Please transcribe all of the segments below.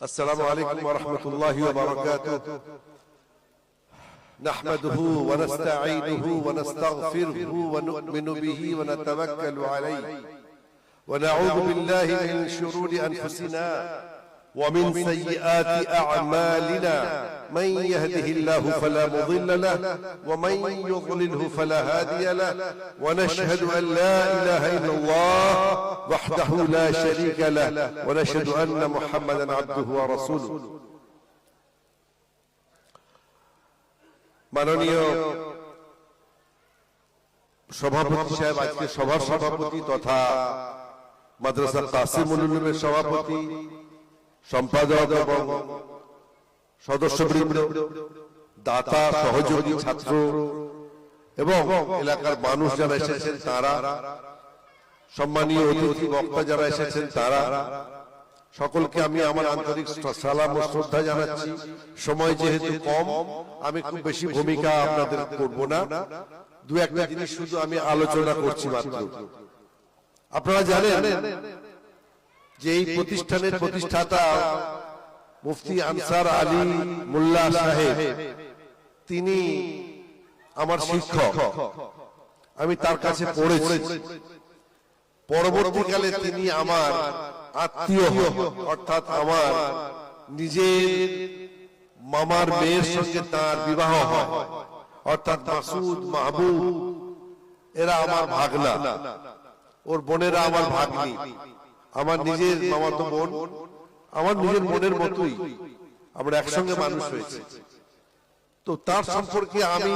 السلام عليكم ورحمة الله وبركاته. نحمده ونستعينه ونستغفره ونؤمن به ونتوكل عليه ونعوذ بالله من شرور أنفسنا ومن سيئات أعمالنا. من يهده الله فلا مضل له ومن يضلله فلا هادي له، ونشهد أن لا إله إلا الله وحده لا شريك له، ونشهد أن محمدا عبده ورسوله। মাননীয় সভাপতি সাহেব, আজকে সভার সভাপতি তথা মাদ্রাসা কাসিমুল উলুমের সভাপতি, সম্পাদক এবং সদস্যবৃন্দ, দাতা, সহযোগী, ছাত্র এবং এলাকার মানুষ যারা এসেছেন তারা, সম্মানীয় অতিথি বক্তা যারা এসেছেন তারা, সকলকে আমি আমার আন্তরিক সালাম ও শ্রদ্ধা জানাচ্ছি। সময় যেহেতু কম, আমি খুব বেশি ভূমিকা আপনাদের করব না, দু একটা জিনিস শুধু আমি আলোচনা করছি মাত্র। আপনারা জানেন যে এই প্রতিষ্ঠানের প্রতিষ্ঠাতা মুফতি আনসার আলী মোল্লা সাহেব, তিনি আমার শিক্ষক। আমি তার কাছে পড়েছি। পরবর্তীকালে তিনি আমার আত্মীয়, অর্থাৎ আমার নিজের মামার মেয়ের সঙ্গে তার বিবাহ হয়, অর্থাৎ মাসুদ, মাহবুব, এরা আমার ভাগনা, ওর বোনেরা আমার ভাগ্নি, আমার নিজের মামাতো বোন, আমার নিজের বোনের মতোই, আমরা একসঙ্গে মানুষ হয়েছে। তো তার সম্পর্কে আমি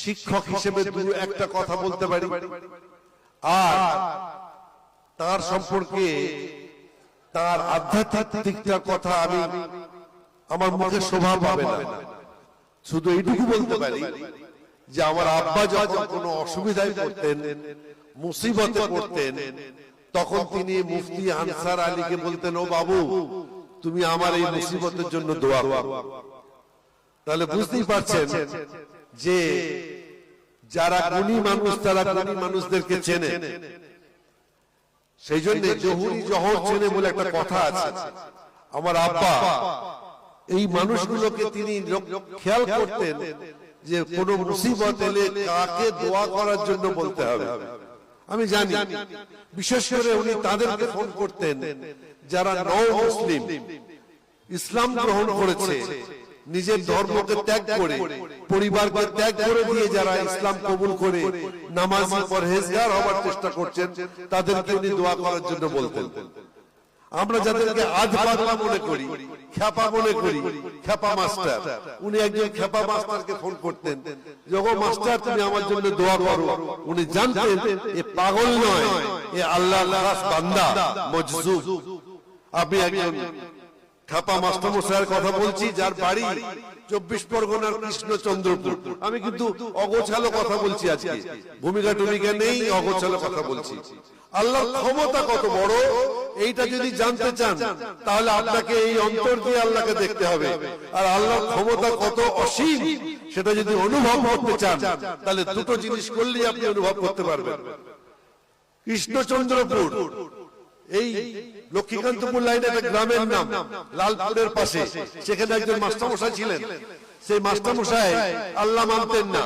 শিক্ষক হিসেবে দু একটা কথা বলতে পারি, আর তার সম্পর্কে তার আধ্যাত্মিক দিকটার কথা আমি আমার মুখে শোভা পাবে না। শুধু এইটুকু বলতে পারি যে আমার আব্বা যখন কোনো অসুবিধায় পড়তেন, মুসিবতে পড়তেন, তখন তিনি মুফতি আনসার আলীকে বলতেন, ও বাবু, তুমি আমার এই মুসিবতের জন্য দোয়া করো। তাহলে বুঝতেই পারছেন যে যারা গুণী মানুষ তারা গুণী মানুষদেরকে চেনে। সেই জন্য জহুরি জহর চেনে বলে একটা কথা আছে। আমার আব্বা এই মানুষগুলোকে তিনি খেয়াল করতেন যে কোন মুসিবত এলে কাকে দোয়া করার জন্য বলতে হবে। আমি জানি বিশেষ করে উনি তাদেরকে ফোন করতেন যারা নও মুসলিম, ইসলাম গ্রহণ করেছে, নিজের ধর্মকে ত্যাগ করে, পরিবারকে ত্যাগ করে দিয়ে যারা ইসলাম কবুল করে নামাজি পরহেজগার হওয়ার চেষ্টা করছেন, তাদেরকে উনি দোয়া করার জন্য বলতেন। আমরা যাদেরকে আধ পাগলা মনে করি, খ্যাপা মনে করি, খ্যাপা মাস্টার, উনি একজন খ্যাপা মাস্টারকে ফোন করতেন, যখন মাস্টার তুমি আমার জন্য দোয়া করো। উনি জানতেন এ পাগল নয়, এ আল্লাহর খাস বান্দা, মজজুব। আমি একজন খ্যাপা মাস্টার মশাইয়ের কথা বলছি, যার বাড়ি 24 পরগনার কৃষ্ণচন্দ্রপুর। আমি কিন্তু অগোছালো কথা বলছি, আজকে ভূমিকা টুমিকা নেই, অগোছালো কথা বলছি। আল্লাহর ক্ষমতা কত বড় এইটা যদি জানতে চান, তাহলে আপনাকে এই অন্তর দিয়ে আল্লাহকে দেখতে হবে। আর আল্লাহর ক্ষমতা কত অসীম সেটা যদি অনুভব করতে চান, তাহলে দুটো জিনিস করলেই আপনি অনুভব করতে পারবেন। কৃষ্ণচন্দ্রপুর এই লক্ষ্মীকান্তপুর লাইনে একটা গ্রামের নাম, লালপুরের পাশে। সেখানে একজন মাস্টারমশাই ছিলেন। সেই মাস্টারমশাই আল্লাহ মানতেন না,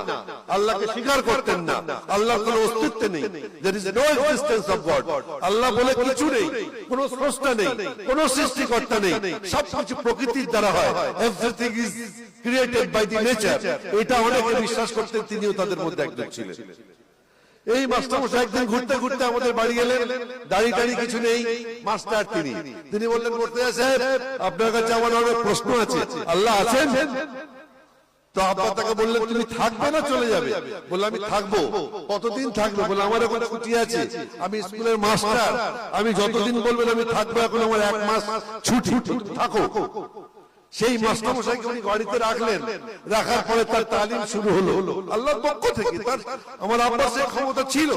আল্লাহকে স্বীকার করতেন না, আল্লাহর কোনো অস্তিত্ব নেই। there is no existence of God। আল্লাহ বলে কিছু নেই, কোনো স্রষ্টা নেই, কোনো সৃষ্টিকর্তা নেই, সবকিছু প্রকৃতির দ্বারা হয়। everything is created by the nature। এটা অনেকে বিশ্বাস করতেন, তিনিও তাদের মধ্যে একজন ছিলেন। এই মাস্টারমশাই একদিন ঘুরতে ঘুরতে আমাদের বাড়ি এলেন, দাড়ি টাড়ি কিছু নেই, মাস্টার তিনি বললেন, করতে সাহেব, আপনার কাছে আমার অনেক প্রশ্ন আছে। আল্লাহ আছেন? তো আব্বা তাকে বললেন, তুমি থাকবে না চলে যাবে? বললো, আমি থাকবো। কতদিন থাকবে? বলে, আমার এখন ছুটি আছে, আমি স্কুলের মাস্টার, আমি যতদিন বলবেন আমি থাকবো, এখন আমার 1 মাস ছুটি, থাকো। সেই মাস্টারমশাইকে উনি গাড়িতে রাখলেন, রাখার পরে তার তালিম শুরু হলো আল্লাহর পক্ষ থেকে। তার আমার আব্বার সেই ক্ষমতা ছিল,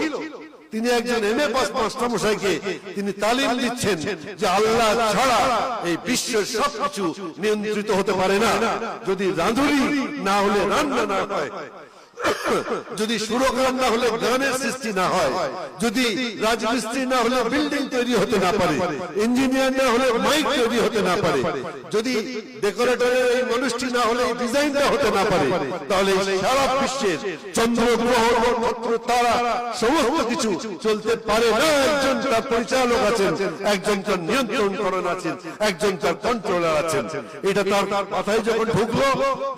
তিনি একজন এমএ পাস মাস্টারমশাইকে তিনি তালিম দিচ্ছেন যে আল্লাহ ছাড়া এই বিশ্বের সবকিছু নিয়ন্ত্রিত হতে পারে না। যদি রাঁধুনি না হলে রান্না না হয়, যদি সুরকার না হলে গানের সৃষ্টি না হয়, যদি রাজমিস্ত্রি না হলে বিল্ডিং তৈরি হতে না পারে, ইঞ্জিনিয়ার না হলে মাইক তৈরি হতে না পারে, যদি ডেকোরেটরের এই মানুষটি না হলে ডিজাইনটা হতে না পারে, তাহলে সারা বিশ্বের চন্দ্র গ্রহ নক্ষত্র তারা সমস্ত কিছু চলতে পারে না। একজন তার পরিচালক আছেন, একজন তার নিয়ন্ত্রণকরণ আছেন, একজন তার কন্ট্রোলার আছেন। এটা তার মাথায় যখন ঢুকলো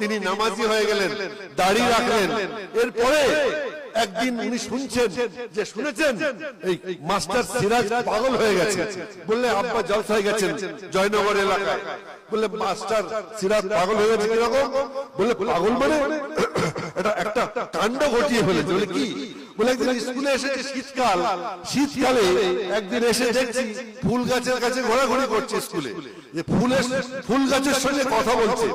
তিনি নামাজি হয়ে গেলেন, দাড়ি রাখলেন। এরপরে একদিন উনি শুনছেন যে শুনেছেন এই মাস্টার সিরাজ পাগল হয়ে গেছে। বললে আব্বা জলসায় গেছেন জয়নগর এলাকায়। বললে মাস্টার সিরাজ পাগল হয়ে গেছে কিরকম? বললে পাগল মানে এটা একটা কাণ্ড ঘটিয়ে ফেলেছে। বলে কি? বলে একদিন স্কুলে এসেছে শীতকাল, শীতকালে একদিন এসে দেখছি ফুল গাছের কাছে ঘোরাঘুরি করছে স্কুলে। যে ফুল গাছের সঙ্গে কথা বলছে,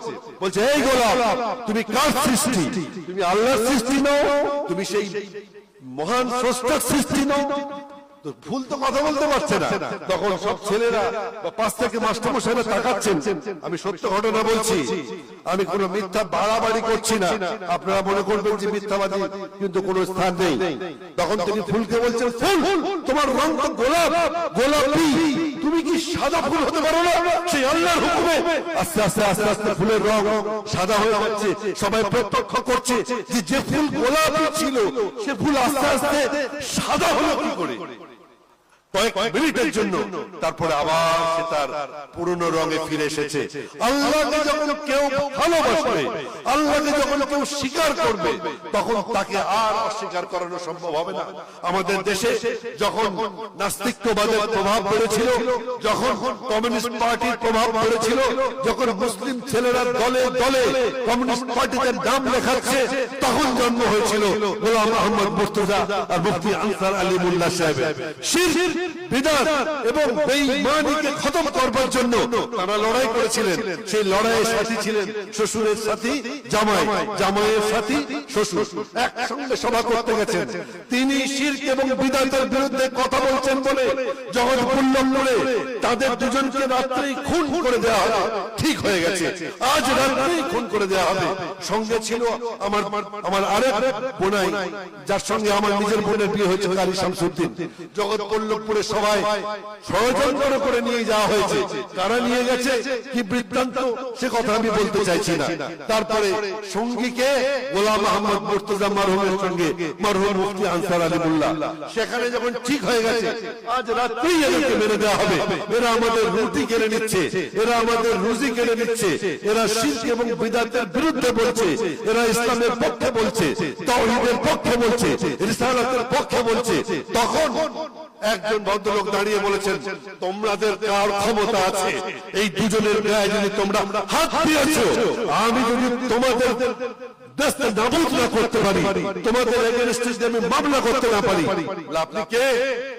বলছে এই গোলাপ তুমি কার সৃষ্টি? তুমি আল্লাহর সৃষ্টি নও, তুমি সেই মহান স্রষ্টার সৃষ্টি নও। তো ফুল তো কথা বলতে পারছে না। তখন সব ছেলেরা বা পাশ থেকে মাস্টারমশাইরা তাকাচ্ছেন। আমি সত্য ঘটনা বলছি, আমি কোনো মিথ্যা বাড়াবাড়ি করছি না। আপনারা মনে করবেন যে মিথ্যাবাদী, কিন্তু কোনো স্থান নেই। তখন তিনি ফুলকে বলছেন, ফুল তোমার রং তো গোলাপ, গোলাপি, তুমি কি সাদা ফুল হতে পারো না? সেই আল্লাহর হুকুমে আস্তে আস্তে আস্তে আস্তে ফুলের রং সাদা হয়ে যাচ্ছে। সবাই প্রত্যক্ষ করছে যে যে ফুল গোলাপি ছিল সে ফুল আস্তে আস্তে সাদা হলো কি করে? কয়েক মিনিটের জন্য তারপরে আবার সে তার পুরনো রঙে ফিরে এসেছে। আল্লাহকে যখন কেউ ভালোবাসবে, আল্লাহকে যখন কেউ স্বীকার করবে, তখন তাকে আর অস্বীকার করানো সম্ভব হবে না। আমাদের দেশে যখন নাস্তিকবাদের প্রভাব পড়েছিল, যখন কমিউনিস্ট পার্টির প্রভাব পড়েছিল, যখন মুসলিম ছেলেরা দলে দলে কমিউনিস্ট পার্টিতে নাম লেখাচ্ছে, তখন জন্ম হয়েছিল গোলাম মোহাম্মদ মুর্তজা আর মুফতি আনসার আলী মোল্লা সাহেবের। শিরক, বিদআত এবং বেঈমানিকে খতম করবার জন্য তারা লড়াই করেছিলেন। সেই লড়াইয়ের সাথী ছিলেন শ্বশুরের সাথী জামাই, জামাইয়ের সাথী শ্বশুর, একসঙ্গে সভা করতে গেছেন। তিনি শিরক এবং বিদআতের বিরুদ্ধে কথা বলছেন বলে জগৎপুর লঙ্গরে তাদের দুজনকে রাত্রেই খুন করে দেওয়া হবে। ঠিক হয়ে গেছে, আজ রাত্রেই খুন করে দেওয়া হবে। সঙ্গে ছিল আমার আরেক বোনাই, যার সঙ্গে আমার নিজের বোনের বিয়ে হয়েছে, কারি শামসুদ্দিন। জগৎপুর লঙ্গরে সবাই ষড়যন্ত্র করে নিয়ে যাওয়া হয়েছে। কারা নিয়ে গেছে, কি বৃত্তান্ত, সে কথা আমি বলতে চাইছি না। তারপরে সঙ্গীকে গোলাম মোহাম্মদ মুর্তজা মরহুমের সঙ্গে মরহুম মুফতি আনসার আলী মোল্লা, সেখানে যখন ঠিক হয়ে গেছে আজ রাতেই এদেরকে মেরে দেওয়া হবে। এরা আমাদের রুটি কেড়ে নিচ্ছে, এরা আমাদের রুজি কেড়ে নিচ্ছে, এরা শিরক এবং বিদআতের বিরুদ্ধে বলছে, এরা ইসলামের পক্ষে বলছে, তাওহীদের পক্ষে বলছে, রিসালাতের পক্ষে বলছে। তখন একজন ভদ্রলোক দাঁড়িয়ে বলেছেন, তোমাদের কার ক্ষমতা আছে এই দুজনের গায়ে যদি তোমরা হাত দিয়েছো, আমি যদি তোমাদের দেশে নাবুদ না করতে পারি, তোমাদের এগেইনস্টে আমি মামলা করতে না পারি। আপনি কে?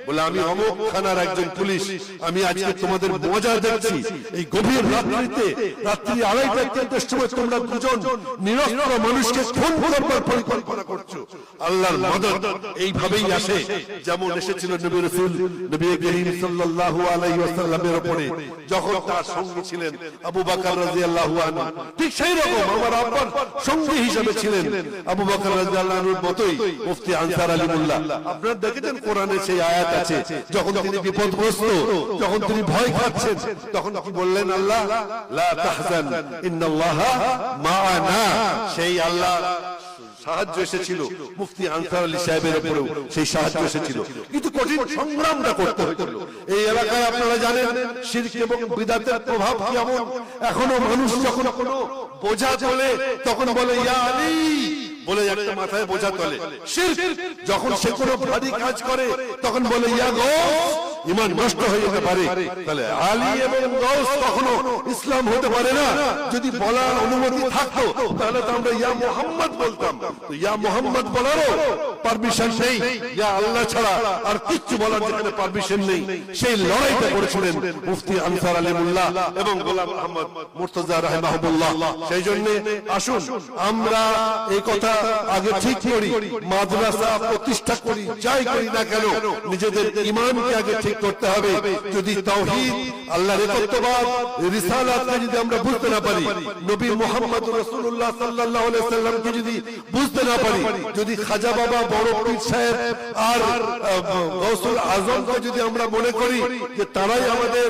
বলে আমি অমুক থানার একজন পুলিশ। আমি আজকে তোমাদের মজা দেখছি। এই গভীর রাত্রিতে, রাত্রি 2:30টার সময় তোমরা দুজন নিরস্ত্র মানুষকে খুন করবার পরিকল্পনা করছো। আল্লাহর মদদ এইভাবেই আসে, যেমন এসেছিল নবী রাসূল নবী করিম সাল্লাল্লাহু আলাইহি ওয়াসাল্লামের উপরে যখন তার সঙ্গী ছিলেন আবু বকর রাদিয়াল্লাহু আনহু। ঠিক সেই রকম আমার আব্বার সঙ্গী হিসেবে ছিলেন আবু বকর রাদিয়াল্লাহু আনহুর মতোই মুফতি আনসার আলী মোল্লা। আপনারা দেখেছেন কোরআনে সেই আয়াত আছে, যখন তিনি বিপদগ্রস্ত, যখন তিনি ভয় খাচ্ছেন, তখন কি বললেন? আল্লাহ লা তাহজান ইন্নাল্লাহা মা'ানা। সেই আল্লাহ সাহায্য এসেছিল মুফতি আনসার আলী সাহেবের উপরেও, সেই সাহায্য এসেছিল। কিন্তু কঠিন সংগ্রামটা করতে হয়েছিল। এই এলাকায় আপনারা জানেন শিরক এবং বিদআতের প্রভাব কেমন। এখনো মানুষ যখন কোনো বোঝা তোলে তখন বলে ইয়া আলী বলে একটা মাথায় বোঝা তোলে। শিরক যখন সে কোনো ভারী কাজ করে তখন বলে ইয়া গৌস, ঈমান নষ্ট হয়ে যেতে পারে। তাহলে আলী এবং গৌস কখনো ইসলাম হতে পারে না। যদি বলার অনুমতি থাকতো তাহলে তো আমরা ইয়া মুহাম্মদ বলতাম। তো ইয়া মুহাম্মদ বলারও পারমিশন নেই, ইয়া আল্লাহ ছাড়া আর কিচ্ছু বলার যেখানে পারমিশন নেই, সেই লড়াইটা করেছিলেন মুফতি আনসার আলী মোল্লা এবং গোলাম আহমদ মুর্তজা রাহিমাহুল্লাহ। সেই জন্য আসুন আমরা এই কথা আগে ঠিক করি, মাদ্রাসা প্রতিষ্ঠা করি, যাই করি না কেন নিজেদের ঈমানকে আগে ঠিক করতে হবে। যদি তাওহীদ, আল্লাহর একত্ববাদ, রিসালাতকে যদি আমরা বুঝতে না পারি, নবী মুহাম্মদ রাসূলুল্লাহ সাল্লাল্লাহু আলাইহি সাল্লামকে যদি বুঝতে না পারি, যদি খাজা বাবা, বড় পীর সাহেব আর গৌসুল আজমকে যদি আমরা মনে করি যে তারাই আমাদের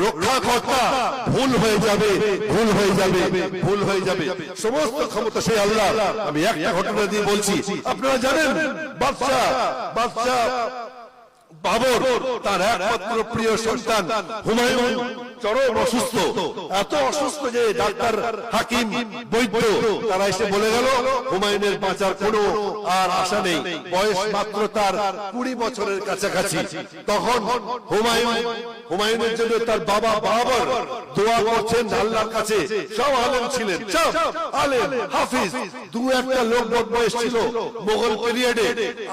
রক্ষাকর্তা, ভুল হয়ে যাবে, ভুল হয়ে যাবে, ভুল হয়ে যাবে। সমস্ত ক্ষমতা সেই আল্লাহ। আমি একটা ঘটনা দিয়ে বলছি, আপনারা জানেন বাদশা বাবর তার একমাত্র প্রিয় সন্তান হুমায়ুন চরম অসুস্থ, এত অসুস্থ যে ডাক্তার, হাকিম, বৈদ্য তারা এসে বলে গেল হুমায়ুনের বাঁচার কোনো আর আশা নেই। বয়স মাত্র তার 20 বছরের কাছাকাছি। তখন হুমায়ুনের জন্য তার বাবা বাবর দোয়া করছেন আল্লাহর কাছে। সব আলেম ছিলেন, সব আলেম হাফিজ, দু একটা লোক বয়স ছিল মোগল পিরিয়ডে।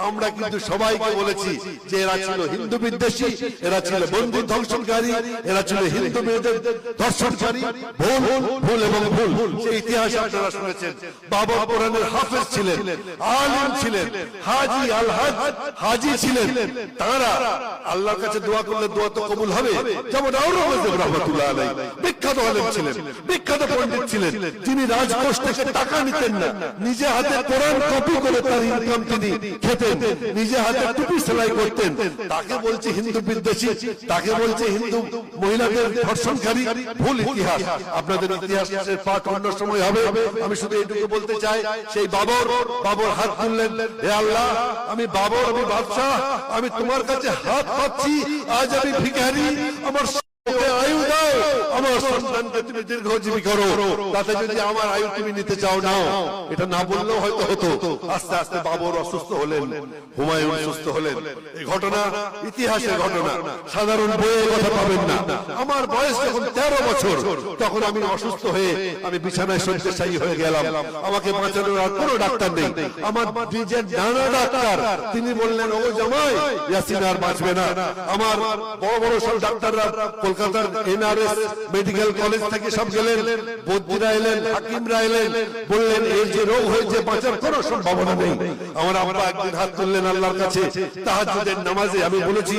আমরা কিন্তু সবাইকে বলেছি যে এরা ছিল হিন্দু বিদ্বেষী, এরা ছিল বন্দী ধ্বংসনকারী, এরা ছিল হিন্দু মেয়েদের ধর্ষণকারী। ভুল, ভুল এবং ভুল। সেই ইতিহাস আপনারা শুনেছেন। বাবা কোরআনের হাফেজ ছিলেন, আলিম ছিলেন, হাজি আল-হাজ হাজি ছিলেন। তারা আল্লাহর কাছে দোয়া করলে দোয়া তো কবুল হবে। যেমন আওরঙ্গজেব রাহমাতুল্লাহ আলাইহি বিখ্যাত আলেম ছিলেন, বিখ্যাত পণ্ডিত ছিলেন। তিনি রাজকোষ থেকে টাকা নিতেন না, নিজে হাতে কোরআন কপি করে তার ইনকাম তিনি খেতেন, নিজে হাতে টুপি সেলাই করতেন। তাকে বলছে হিন্দু বিদ্বেষী, তাকে বলছে হিন্দু মহিলাদের ধর্ষণকারী। ভুল ইতিহাস। আপনাদের ইতিহাসের পাঠ অন্য সময় হবে। আমি শুধু এইটুকু বলতে চাই, সেই বাবর হাত তুললেন, হে আল্লাহ, আমি বাবর, আমি বাদশাহ, আমি তোমার কাছে হাত পাচ্ছি। আজ আমি ভিখারি, আমার আয়ু দাও, আমার সন্তানকে তুমি দীর্ঘজীবী করো, তাতে যদি আমার আয়ু তুমি নিতে চাও নাও। এটা না বললেও হয়তো হতো। আস্তে আস্তে বাবর অসুস্থ হলেন, হুমায়ুন সুস্থ হলেন। এই ঘটনা ইতিহাসের ঘটনা, সাধারণ বইয়ে কথা পাবেন না। আমার বয়স যখন 13 বছর, তখন আমি অসুস্থ হয়ে আমি বিছানায় শয্যাশায়ী হয়ে গেলাম। আমাকে বাঁচানোর আর কোনো ডাক্তার নেই। আমার নিজের নানা ডাক্তার, তিনি বললেন, ও জামাই, ইয়াসিন আর বাঁচবে না। আমার বড় বড় সব ডাক্তাররা কলকাতার এনআরএস মেডিকেল কলেজ থেকে সব গেলেন, বদ্রীরা এলেন, হাকিমরা এলেন, বললেন এর যে রোগ হয়েছে বাঁচার কোনো সম্ভাবনা নেই। আমার আব্বা একদিন হাত তুললেন আল্লাহর কাছে তাহাজ্জুদের নামাজে। আমি বলেছি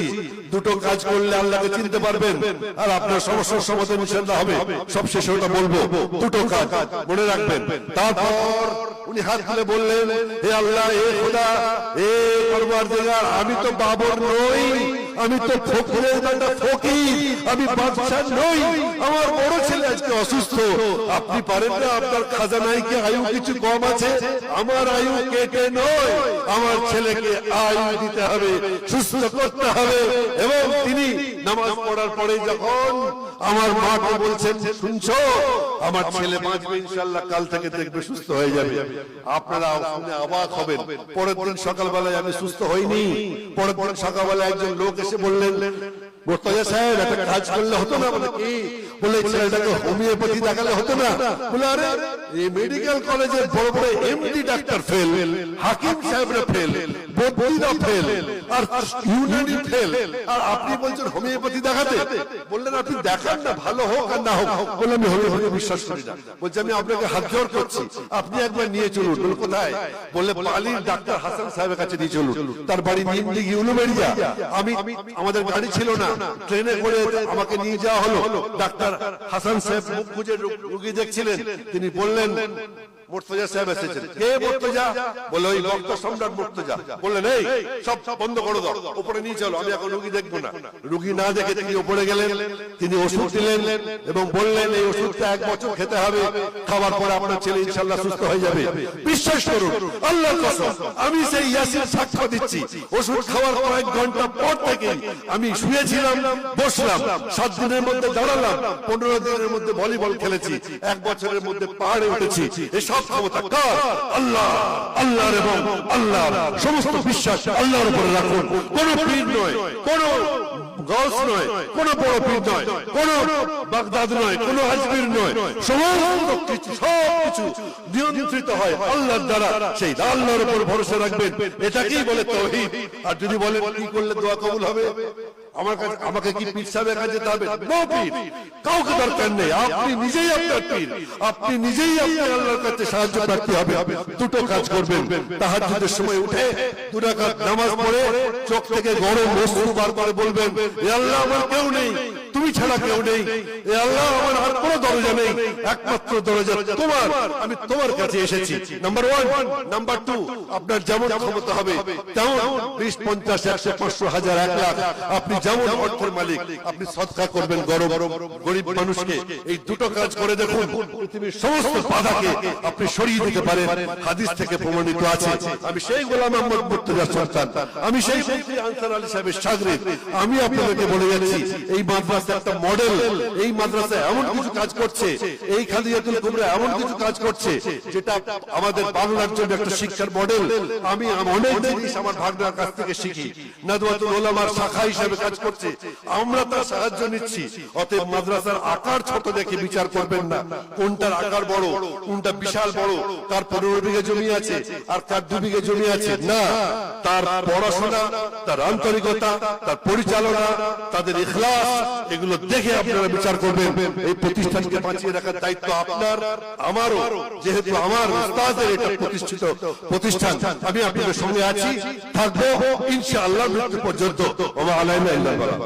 দুটো কাজ করলে আল্লাহকে চিনতে পারবেন আর আপনার সমস্যার সমাধান ইনশাআল্লাহ হবে। সব শেষে ওটা বলবো, দুটো কাজ মনে রাখবেন। তারপর উনি হাত তুলে বললেন, হে আল্লাহ, হে খোদা, হে পরওয়ারদিগার, আমি তো বাবর নই, আমি তো ফকিরের বেটা ফকির, আমি বাদশা নই। আমার বড় ছেলে আজকে অসুস্থ, আপনি পারেন না আপনার খাজানায় কি আয়ু কিছু কম আছে? আমার আয়ু কেটে নয়, আমার ছেলেকে আয়ু দিতে হবে, সুস্থ করতে হবে। এবং তিনি নামাজ পড়ার পরে যখন আমার মাকে বলছেন, শুনছো, আমার ছেলে বাঁচবে ইনশাআল্লাহ, কাল থেকে দেখবে সুস্থ হয়ে যাবে। আপনারা শুনে অবাক হবেন। পরের দিন সকালবেলায় আমি সুস্থ হইনি। পরের দিন সকালবেলায় একজন লোক এসে বললেন, মুর্তজা সাহেব, একটা কাজ করলে হতো না? বলে কি? বলে ছেলেটাকে হোমিওপ্যাথি দেখালে হতো না? বলে আরে, এই মেডিকেল কলেজের বড় বড় এমডি ডাক্তার ফেল, হাকিম সাহেবরা ফেল, বদ্রীরা ফেল, আর ইউনানি ফেল, আর আপনি বলছেন হোমিওপ্যাথি দেখাতে? বললেন আপনি দেখান না, ভালো হোক আর না হোক। বললাম আমি হোমিওপ্যাথি বিশ্বাস করি না। বলছে আমি আপনাকে হাত জোর করছি, আপনি একবার নিয়ে চলুন। বলে কোথায়? বললে পালির ডাক্তার হাসান সাহেবের কাছে নিয়ে চলুন, তার বাড়ি নিমদিঘি উলুবেড়িয়া। আমি আমাদের গাড়ি ছিল না, ট্রেনে করে আমাকে নিয়ে যাওয়া হলো। ডাক্তার হাসান সাহেব মুখ বুজে রোগী দেখছিলেন। তিনি বললেন, মুর্তজা সাহেব এসেছেন। কে মুর্তজা? বলে ওই ভক্ত সম্রাট মুর্তজা। বললেন এই সব বন্ধ করে দাও, উপরে নিয়ে চলো, আমি এখন রোগী দেখবো না। রোগী না দেখে তিনি উপরে গেলেন, তিনি ওষুধ দিলেন এবং বললেন এই ওষুধটা 1 বছর খেতে হবে, খাবার পরে আপনার ছেলে ইনশাআল্লাহ সুস্থ হয়ে যাবে। বিশ্বাস করুন, আল্লাহর কসম, আমি সেই ইয়াসিন সাক্ষ্য দিচ্ছি। ওষুধ খাওয়ার কয়েক ঘন্টা পর থেকে আমি শুয়েছিলাম, বসলাম, 7 দিনের মধ্যে দাঁড়ালাম, 15 দিনের মধ্যে ভলিবল খেলেছি, 1 বছরের মধ্যে পাহাড়ে উঠেছি। এসব ক্ষমতা কার? আল্লাহ। আল্লাহর এবং আল্লাহর সমস্ত বিশ্বাস আল্লাহর উপরে রাখুন। কোন পীর নয়, কোন গাউস নয়, কোন বড় পীর নয়, কোন বাগদাদ নয়, কোন আজমির নয়, সমস্ত কিছু সবকিছু নিয়ন্ত্রিত হয় আল্লাহর দ্বারা। সেই আল্লাহর উপর ভরসা রাখবেন, এটাকেই বলে তাওহীদ। আর যদি বলেন কি করলে দোয়া কবুল হবে, আমার কাছে আমাকে কি পীর সাহেবের কাছে যেতে হবে? নো পীর, কাউকে দরকার নেই। আপনি নিজেই আপনার পীর, আপনি নিজেই আপনি আল্লাহর কাছে সাহায্য প্রার্থী হবে। দুটো কাজ করবেন, তাহাজ্জুদের সময় উঠে 2 রাকাত নামাজ পড়ে চোখ থেকে গরম অশ্রু বার করে বলবেন, হে আল্লাহ আমার কেউ নেই, তুমি ছাড়া কেউ নেই, হে আল্লাহ আমার আর কোনো দরজা নেই, একমাত্র দরজা তোমার, আমি তোমার কাছে এসেছি। নাম্বার 1। নাম্বার 2, আপনার যেমন ক্ষমতা হবে তেমন 20, 50, 100, 500, 1000, 1 লাখ, আপনি যেমন অর্থের মালিক আপনি সদকা করবেন গরম গরিব মানুষকে। এই দুটো কাজ করে দেখুন, পৃথিবীর সমস্ত বাধাকে আপনি সরিয়ে দিতে পারেন। হাদিস থেকে প্রমাণিত আছে। আমি সেই গোলাম আহমদ মুর্তজার সন্তান, আমি সেই মুফতি আনসার আলী সাহেবের শাগরিদ। আমি আপনাদেরকে বলে যাচ্ছি, এই মাদ্রাসা একটা মডেল। এই মাদ্রাসা এমন কিছু কাজ করছে, এই খাদিজাতুল কুবরা এমন কিছু কাজ করছে যেটা আমাদের বাংলার জন্য একটা শিক্ষার মডেল। আমি অনেক জিনিস আমার ভাগনার কাছ থেকে শিখি। নাদওয়াতুল উলামার শাখা হিসেবে কাজ করছে, আমরা তার সাহায্য নিচ্ছি। অতএব মাদ্রাসার আকার ছোট দেখে বিচার করবেন না, কোনটার আকার বড়, কোনটা বিশাল বড়, কার 15 বিঘা জমি আছে আর কার 2 বিঘা জমি আছে, না, তার পড়াশোনা, তার আন্তরিকতা, তার পরিচালনা, তাদের ইখলাস, এগুলো দেখে আপনারা বিচার করবেন। এই প্রতিষ্ঠানকে বাঁচিয়ে রাখার দায়িত্ব আপনার, আমারও। যেহেতু আমার উস্তাদের এটা প্রতিষ্ঠিত প্রতিষ্ঠান, আমি আপনাদের সঙ্গে আছি, থাকবো ইনশাআল্লাহ মৃত্যু পর্যন্ত। ওয়া আলাইনা ইল্লাল বালাগ।